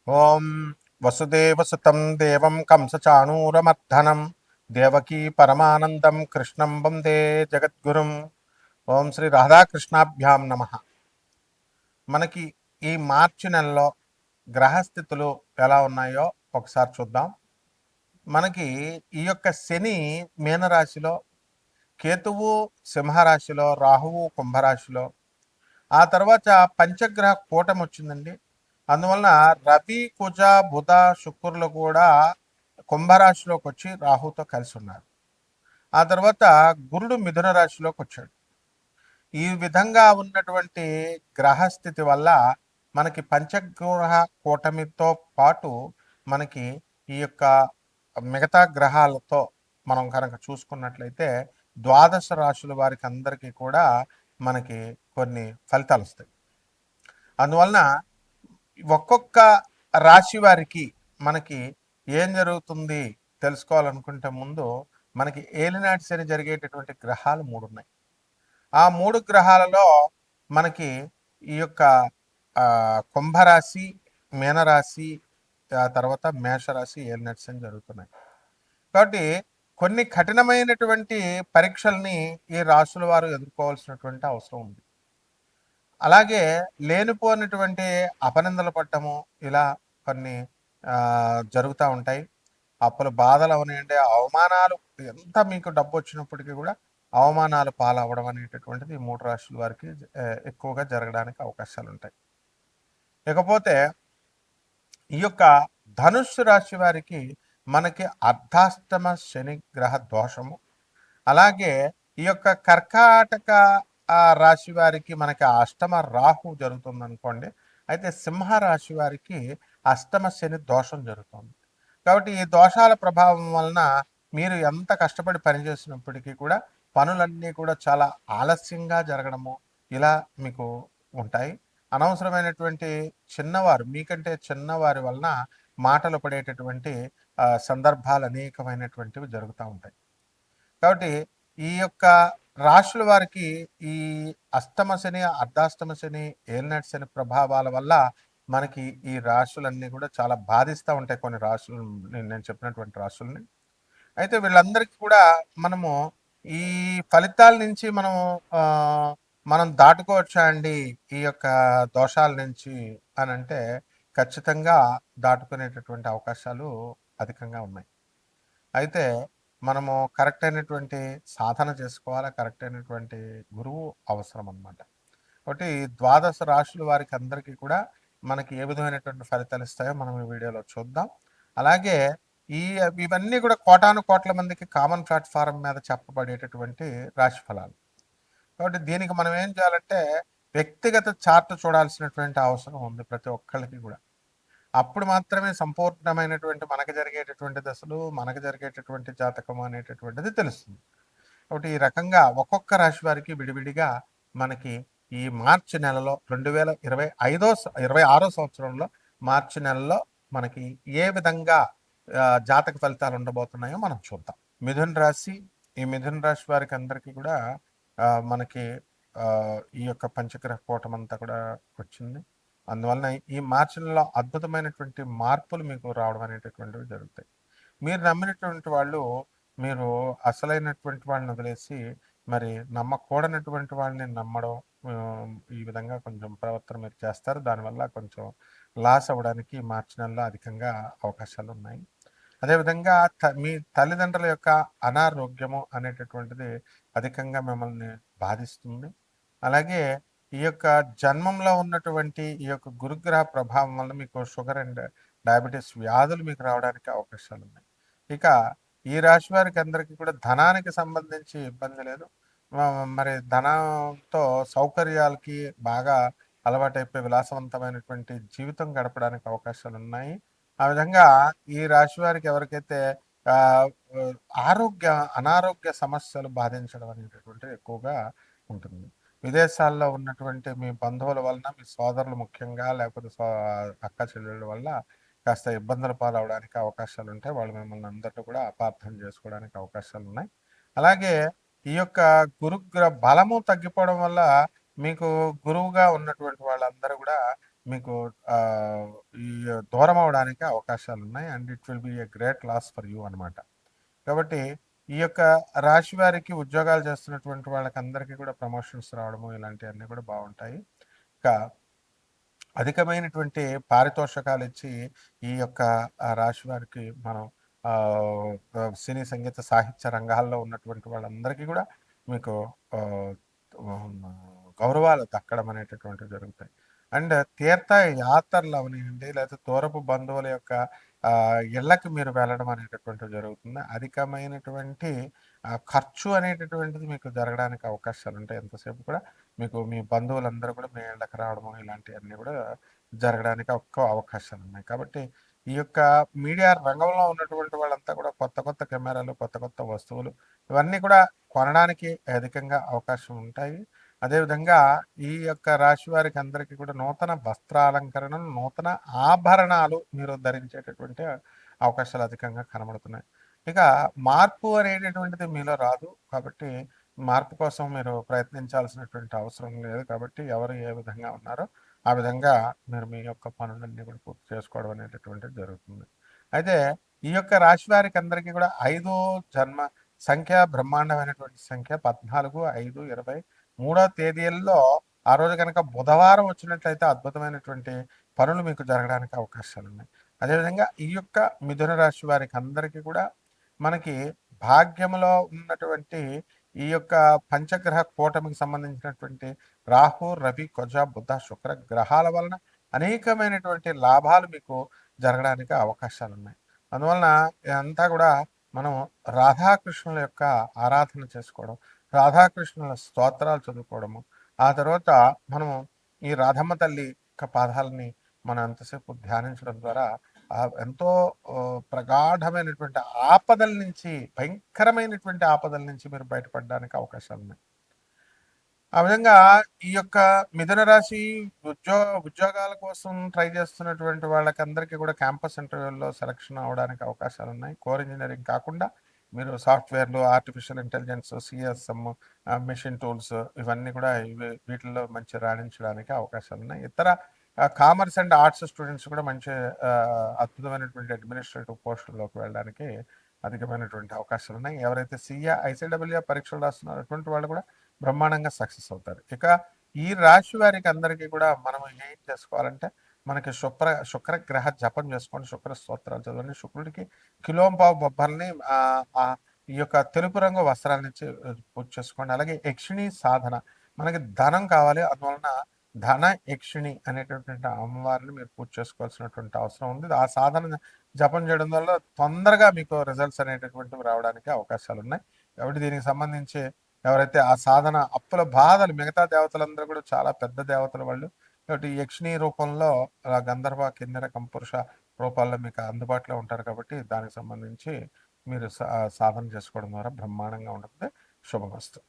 ఓం వసుదేవసుతం దేవం కంసచాణూరమర్ధనం దేవకీ పరమానందం కృష్ణం వందే జగద్గురుం. ఓం శ్రీ రాధాకృష్ణాభ్యాం నమ. మనకి ఈ మార్చి నెలలో గ్రహస్థితులు ఎలా ఉన్నాయో ఒకసారి చూద్దాం. మనకి ఈ యొక్క శని మీనరాశిలో, కేతువు సింహరాశిలో, రాహువు కుంభరాశిలో, ఆ తర్వాత పంచగ్రహ కూటమి వచ్చిందండి. అందువలన రవి కుజ బుధ శుక్రులు కూడా కుంభరాశిలోకి వచ్చి రాహుతో కలిసి ఉన్నారు. ఆ తర్వాత గురుడు మిథున రాశిలోకి వచ్చాడు. ఈ విధంగా ఉన్నటువంటి గ్రహస్థితి వల్ల మనకి పంచగ్రహ కూటమితో పాటు మనకి ఈ యొక్క మిగతా గ్రహాలతో మనం కనుక చూసుకున్నట్లయితే ద్వాదశ రాశుల వారికి అందరికీ కూడా మనకి కొన్ని ఫలితాలు వస్తాయి. అందువలన ఒక్కొక్క రాశి వారికి మనకి ఏం జరుగుతుంది తెలుసుకోవాలనుకుంటే ముందు మనకి ఏలినాటి శని జరిగేటటువంటి గ్రహాలు 3 ఉన్నాయి. ఆ 3 గ్రహాలలో మనకి ఈ యొక్క కుంభరాశి, మీనరాశి, ఆ తర్వాత మేషరాశి ఏలినాటి శని జరుగుతున్నాయి. కాబట్టి కొన్ని కఠినమైనటువంటి పరీక్షల్ని ఈ రాశుల వారు ఎదుర్కోవాల్సినటువంటి అవసరం ఉంది. అలాగే లేనిపోయినటువంటి అపనిందలు పడ్డము, ఇలా కొన్ని జరుగుతూ ఉంటాయి. అప్పుల బాధలు అవనివ్వండి, అవమానాలు, ఎంత మీకు డబ్బు వచ్చినప్పటికీ కూడా అవమానాలు పాలవ్వడం అనేటటువంటిది ఈ 3 రాశుల వారికి ఎక్కువగా జరగడానికి అవకాశాలు ఉంటాయి. ఇకపోతే ఈ యొక్క ధనుస్సు రాశి వారికి మనకి అర్ధాష్టమ శని గ్రహ దోషము, అలాగే ఈ యొక్క కర్కాటక రాశి వారికి మనకి అష్టమ రాహు జరుగుతుంది అనుకోండి. అయితే సింహ రాశి వారికి అష్టమ శని దోషం జరుగుతుంది. కాబట్టి ఈ దోషాల ప్రభావం వలన మీరు ఎంత కష్టపడి పనిచేసినప్పటికీ కూడా పనులన్నీ కూడా చాలా ఆలస్యంగా జరగడము ఇలా మీకు ఉంటాయి. అనవసరమైనటువంటి చిన్నవారు, మీకంటే చిన్నవారి వలన మాటలు పడేటటువంటి సందర్భాలు అనేకమైనటువంటివి జరుగుతూ ఉంటాయి. కాబట్టి ఈ యొక్క రాశుల వారికి ఈ అష్టమ శని, అర్ధాష్టమ శని, ఏలినాటి శని ప్రభావాల వల్ల మనకి ఈ రాశులన్నీ కూడా చాలా బాధిస్తూ ఉంటాయి. కొన్ని రాశులు, నేను చెప్పినటువంటి రాశుల్ని. అయితే వీళ్ళందరికీ కూడా మనము ఈ ఫలితాల నుంచి మనం దాటుకోవచ్చా అండి ఈ యొక్క దోషాల నుంచి అని అంటే ఖచ్చితంగా దాటుకునేటటువంటి అవకాశాలు అధికంగా ఉన్నాయి. అయితే మనము కరెక్ట్ అయినటువంటి సాధన చేసుకోవాలి. కరెక్ట్ అయినటువంటి గురువు అవసరం అన్నమాట. కాబట్టి ద్వాదశ రాశుల వారికి అందరికీ కూడా మనకి ఏ విధమైనటువంటి ఫలితాలు ఇస్తాయో మనం ఈ వీడియోలో చూద్దాం. అలాగే ఇవన్నీ కూడా కోటాను కోట్ల మందికి కామన్ ప్లాట్ఫారం మీద చెప్పబడేటటువంటి రాశి ఫలాలు. కాబట్టి దీనికి మనం ఏం చేయాలంటే వ్యక్తిగత చార్ట్ చూడాల్సినటువంటి అవసరం ఉంది ప్రతి ఒక్కళ్ళకి కూడా. అప్పుడు మాత్రమే సంపూర్ణమైనటువంటి మనకు జరిగేటటువంటి దశలు, మనకు జరిగేటటువంటి జాతకం అనేటటువంటిది తెలుస్తుంది. కాబట్టి ఈ రకంగా ఒక్కొక్క రాశి వారికి విడివిడిగా మనకి ఈ మార్చి నెలలో 2026 సంవత్సరంలో మార్చి నెలలో మనకి ఏ విధంగా జాతక ఫలితాలు ఉండబోతున్నాయో మనం చూద్దాం. మిథున రాశి, ఈ మిథున రాశి వారికి అందరికీ కూడా మనకి ఈ యొక్క పంచగ్రహ కూటమి అంతా కూడా వచ్చింది. అందువలన ఈ మార్చి నెలలో అద్భుతమైనటువంటి మార్పులు మీకు రావడం అనేటటువంటివి జరుగుతాయి. మీరు నమ్మినటువంటి వాళ్ళు, మీరు అసలైనటువంటి వాళ్ళని వదిలేసి మరి నమ్మకూడనటువంటి వాళ్ళని నమ్మడం, ఈ విధంగా కొంచెం ప్రవర్తన మీరు చేస్తారు. దానివల్ల కొంచెం లాస్ అవ్వడానికి మార్చి నెలలో అధికంగా అవకాశాలు ఉన్నాయి. అదేవిధంగా మీ తల్లిదండ్రుల యొక్క అనారోగ్యము అనేటటువంటిది అధికంగా మిమ్మల్ని బాధిస్తుంది. అలాగే ఈ యొక్క జన్మంలో ఉన్నటువంటి ఈ యొక్క గురుగ్రహ ప్రభావం వల్ల మీకు షుగర్ అండ్ డయాబెటీస్ వ్యాధులు మీకు రావడానికి అవకాశాలు ఉన్నాయి. ఇక ఈ రాశి వారికి అందరికీ కూడా ధనానికి సంబంధించి ఇబ్బంది లేదు. మరి ధనంతో సౌకర్యాలకి బాగా అలవాటైపోయి విలాసవంతమైనటువంటి జీవితం గడపడానికి అవకాశాలు ఉన్నాయి. ఆ విధంగా ఈ రాశి వారికి ఎవరికైతే అనారోగ్య సమస్యలు బాధించడం అనేటటువంటిది ఎక్కువగా ఉంటుంది. విదేశాల్లో ఉన్నటువంటి మీ బంధువుల వలన, మీ సోదరులు ముఖ్యంగా, లేకపోతే అక్క చెల్లెళ్ళ వల్ల కాస్త ఇబ్బందుల పాలవడానికి అవకాశాలు ఉంటాయి. వాళ్ళు మిమ్మల్ని అందరినీ కూడా అపార్థం చేసుకోవడానికి అవకాశాలు ఉన్నాయి. అలాగే ఈ యొక్క బలము తగ్గిపోవడం వల్ల మీకు గురువుగా ఉన్నటువంటి వాళ్ళందరూ కూడా మీకు ఈ దూరం అవడానికి అవకాశాలు ఉన్నాయి. And it will be a great loss for you అనమాట. కాబట్టి ఈ యొక్క రాశి వారికి ఉద్యోగాలు చేస్తున్నటువంటి వాళ్ళకి అందరికీ కూడా ప్రమోషన్స్ రావడము ఇలాంటివన్నీ కూడా బాగుంటాయి. ఇంకా అధికమైనటువంటి పారితోషకాలు ఇచ్చి ఈ యొక్క రాశి వారికి మనం ఆ, సినీ సంగీత సాహిత్య రంగాల్లో ఉన్నటువంటి వాళ్ళందరికీ కూడా మీకు ఆ, ఉమ్, గౌరవాలు దక్కడం అనేటటువంటివి జరుగుతాయి. అండ్ తీర్థ యాత్రలు అవనివ్వండి, లేకపోతే దూరపు బంధువుల యొక్క ఇళ్ళకి మీరు వెళ్ళడం అనేటటువంటివి జరుగుతుంది. అధికమైనటువంటి ఖర్చు అనేటటువంటిది మీకు జరగడానికి అవకాశాలు ఉంటాయి. ఎంతసేపు కూడా మీకు మీ బంధువులందరూ కూడా మీ ఇళ్ళకి రావడము ఇలాంటివన్నీ కూడా జరగడానికి ఎక్కువ అవకాశాలు ఉన్నాయి. కాబట్టి ఈ యొక్క మీడియా రంగంలో ఉన్నటువంటి వాళ్ళంతా కూడా కొత్త కొత్త కెమెరాలు, కొత్త కొత్త వస్తువులు ఇవన్నీ కూడా కొనడానికి అధికంగా అవకాశం ఉంటాయి. అదేవిధంగా ఈ యొక్క రాశి వారికి అందరికీ కూడా నూతన వస్త్రాలంకరణలు, నూతన ఆభరణాలు మీరు ధరించేటటువంటి అవకాశాలు అధికంగా కనబడుతున్నాయి. ఇక మార్పు అనేటటువంటిది మీలో రాదు. కాబట్టి మార్పు కోసం మీరు ప్రయత్నించాల్సినటువంటి అవసరం లేదు. కాబట్టి ఎవరు ఏ విధంగా ఉన్నారో ఆ విధంగా మీరు మీ యొక్క పనులన్నీ కూడా పూర్తి చేసుకోవడం అనేటటువంటిది జరుగుతుంది. అయితే ఈ యొక్క రాశి వారికి అందరికీ కూడా 5 జన్మ సంఖ్య బ్రహ్మాండమైనటువంటి సంఖ్య 14, 5, 23వ తేదీల్లో ఆ రోజు కనుక బుధవారం వచ్చినట్లయితే అద్భుతమైనటువంటి పనులు మీకు జరగడానికి అవకాశాలు ఉన్నాయి. అదేవిధంగా ఈ యొక్క మిథున రాశి వారికి అందరికీ కూడా మనకి భాగ్యములో ఉన్నటువంటి ఈ యొక్క పంచగ్రహ కూటమికి సంబంధించినటువంటి రాహు, రవి, కుజ, బుధ, శుక్ర గ్రహాల వలన అనేకమైనటువంటి లాభాలు మీకు జరగడానికి అవకాశాలు ఉన్నాయి. అందువలన ఇదంతా కూడా మనం రాధాకృష్ణుల యొక్క ఆరాధన చేసుకోవడం, రాధాకృష్ణుల స్తోత్రాలు చదువుకోవడము, ఆ తర్వాత మనము ఈ రాధమ్మ తల్లి యొక్క పాదాలని మనం ఎంతసేపు ధ్యానించడం ద్వారా ఎంతో ప్రగాఢమైనటువంటి ఆపదల నుంచి, భయంకరమైనటువంటి ఆపదల నుంచి మీరు బయటపడడానికి అవకాశాలు ఉన్నాయి. ఆ విధంగా ఈ యొక్క మిథున రాశి ఉద్యోగాల కోసం ట్రై చేస్తున్నటువంటి వాళ్ళకందరికీ కూడా క్యాంపస్ ఇంటర్వ్యూల్లో సెలక్షన్ అవడానికి అవకాశాలు ఉన్నాయి. కోర్ ఇంజనీరింగ్ కాకుండా మీరు సాఫ్ట్వేర్లు, artificial intelligence, CSM, machine tools ఇవన్నీ కూడా వీటిల్లో మంచి రాణించడానికి అవకాశాలు ఉన్నాయి. ఇతర కామర్స్ అండ్ ఆర్ట్స్ స్టూడెంట్స్ కూడా మంచి అద్భుతమైనటువంటి అడ్మినిస్ట్రేటివ్ పోస్టుల్లోకి వెళ్ళడానికి అధికమైనటువంటి అవకాశాలు ఉన్నాయి. ఎవరైతే సిఏ, ఐసీడబ్ల్యూ పరీక్షలు రాస్తున్నారో అటువంటి వాళ్ళు కూడా బ్రహ్మాండంగా సక్సెస్ అవుతారు. ఇక ఈ రాశి వారికి అందరికీ కూడా మనం ఏం చేసుకోవాలంటే మనకి శుక్రగ్రహ జపం చేసుకోండి, శుక్ర స్తోత్రాలు చదవండి, శుక్రుడికి కిలోంపావు బొబ్బర్ని ఈ యొక్క తెలుపు రంగు వస్త్రాల నుంచి పూజ చేసుకోండి. అలాగే యక్షిణి సాధన, మనకి ధనం కావాలి, అందువలన ధన యక్షిణి అనేటటువంటి అమ్మవారిని మీరు పూజ చేసుకోవాల్సినటువంటి అవసరం ఉంది. ఆ సాధన జపం చేయడం వల్ల తొందరగా మీకు రిజల్ట్స్ అనేటటువంటివి రావడానికి అవకాశాలు ఉన్నాయి. కాబట్టి దీనికి సంబంధించి ఎవరైతే ఆ సాధన అప్పుల బాధలు, మిగతా దేవతలందరూ కూడా చాలా పెద్ద దేవతలు వాళ్ళు, కాబట్టి యక్షిణి రూపంలో గంధర్వ, కిన్నెర, కంపురుష రూపాల్లో మీకు అందుబాటులో ఉంటారు. కాబట్టి దానికి సంబంధించి మీరు సాధన చేసుకోవడం ద్వారా బ్రహ్మాండంగా ఉంటుంది. శుభమస్తు.